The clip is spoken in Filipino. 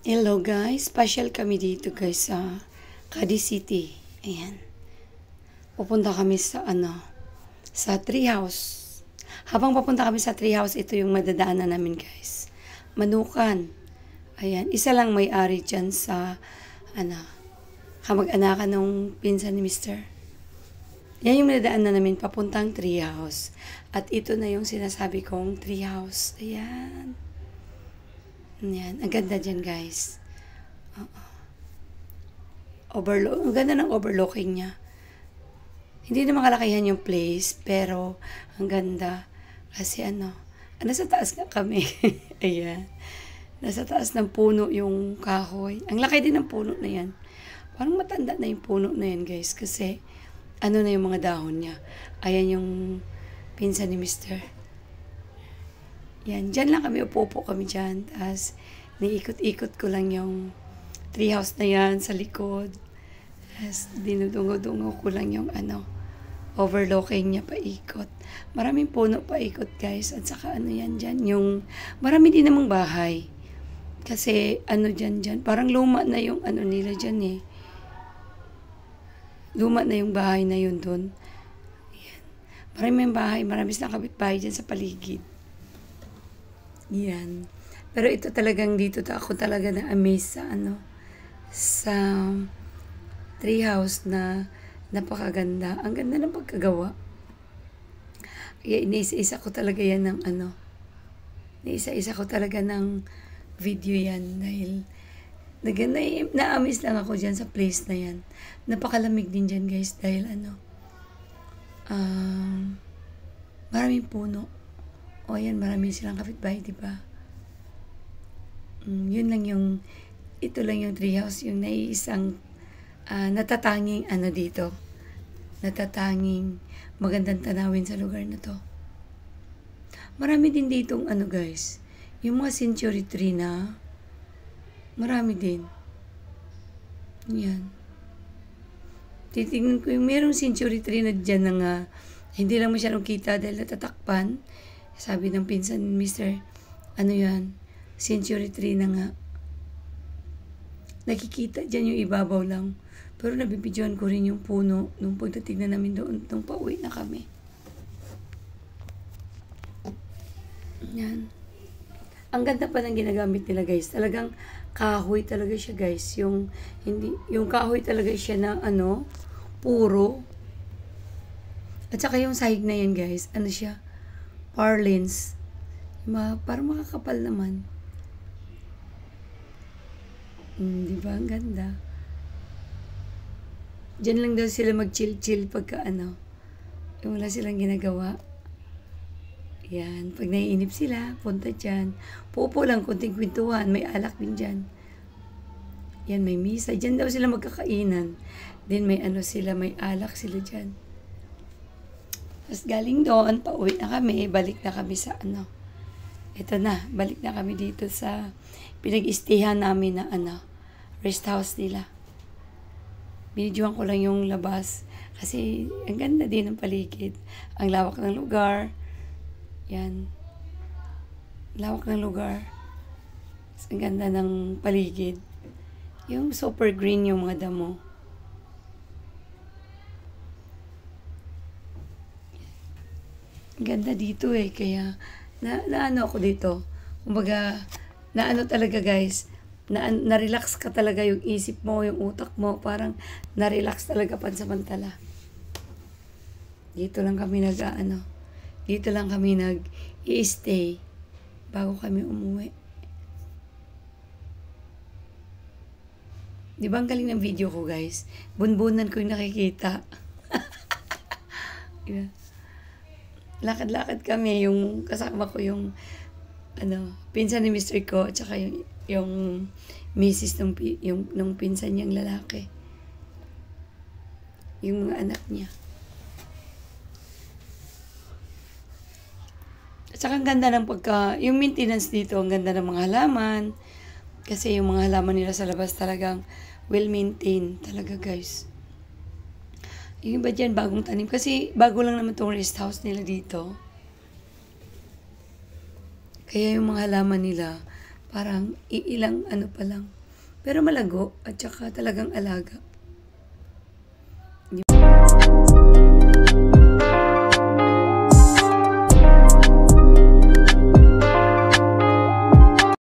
Hello guys, special kami dito guys sa Cadiz City. Ayan. Pupunta kami sa sa treehouse. Habang papunta kami sa treehouse, ito yung madadaanan namin guys. Manukan. Ayan, isa lang may-ari dyan sa kamag-anakan ng pinsan ni Mr. Yan yung madadaanan namin papuntang treehouse. At ito na yung sinasabi kong treehouse. Ayan. Yan, ang ganda dyan guys. Ang ganda ng overlooking niya. Hindi na makalakihan yung place, pero ang ganda. Kasi nasa taas nga kami. Ayan. Nasa taas ng puno yung kahoy. Ang laki din ng puno na yan. Parang matanda na yung puno na yan guys. Kasi na yung mga dahon niya. Ayan yung pinsan ni Mr. Yan, dyan lang kami, upo kami dyan. Tapos, niikot-ikot ko lang yung treehouse na yan sa likod. Tapos, dinudungo-dungo ko lang yung overlooking niya paikot. Maraming puno paikot guys. At saka yan dyan, yung marami din namang bahay. Kasi dyan, parang luma na yung nila dyan eh. Luma na yung bahay na yun dun. Yan. Maraming bahay, marami silang kapitbahay dyan sa paligid. Yan. Pero ito talagang dito ako talaga na-amaze sa treehouse na napakaganda. Ang ganda ng pagkagawa. Kaya iniisa-isa ko talaga yan ng iniisa-isa ko talaga ng video yan dahil na-amaze lang ako dyan sa place na yan. Napakalamig din dyan guys dahil maraming puno. O yan, marami silang kapitbahay, diba? Yun lang ito lang yung treehouse, yung naiisang natatanging dito. Natatanging magandang tanawin sa lugar na to. Marami din ditong guys, yung mga century tree na, marami din. Yan. Titingnan ko yung merong century tree na dyan na hindi lang masyadong kita dahil natatakpan. Sabi ng pinsan ni Mr. Yan? Century tree na nga. Nakikita dyan yung ibabaw lang. Pero nabibidyoan ko rin yung puno nung pagdatingnan namin doon nung pauwi na kami. Yan. Ang ganda pa ng ginagamit nila guys. Talagang kahoy talaga siya guys. Yung kahoy talaga siya na puro. At saka yung sahig na yan guys. Siya? Parlins. Parang makakapal naman. Diba? Ang ganda. Diyan lang daw sila mag-chill-chill pagka yung wala silang ginagawa. Yan. Pag naiinip sila, punta dyan. Pupo lang, kunting kwentuhan. May alak din dyan. Yan, may misa. Dyan daw sila magkakainan. Then may may alak sila dyan. Tapos galing doon, pauwi na kami, balik na kami sa ito na, balik na kami dito sa pinag-istihan namin na rest house nila. Binidyohan ko lang yung labas kasi ang ganda din ng paligid. Ang lawak ng lugar. Yan. Lawak ng lugar. Ang ganda ng paligid. Yung super green yung mga damo. Ganda dito eh, kaya naano ako dito. Kumbaga, talaga guys, na-relax ka talaga yung isip mo, yung utak mo, parang na-relax talaga pansamantala. Dito lang kami dito lang kami nag-i-stay bago kami umuwi. Di ba ang galing ng video ko guys? Bunbunan ko yung nakikita. Yeah. Lakad-lakad kami, yung kasama ko yung pinsan ni Mr. ko, at saka yung misis nung pinsan niyang lalaki. yung mga anak niya. At saka ang ganda ng yung maintenance dito, ang ganda ng mga halaman. Kasi yung mga halaman nila sa labas talagang well-maintained talaga, guys. Yung iba dyan, bagong tanim. Kasi bago lang naman itong rest house nila dito. Kaya yung mga halaman nila, parang iilang ano pa lang. Pero malago at saka talagang alaga.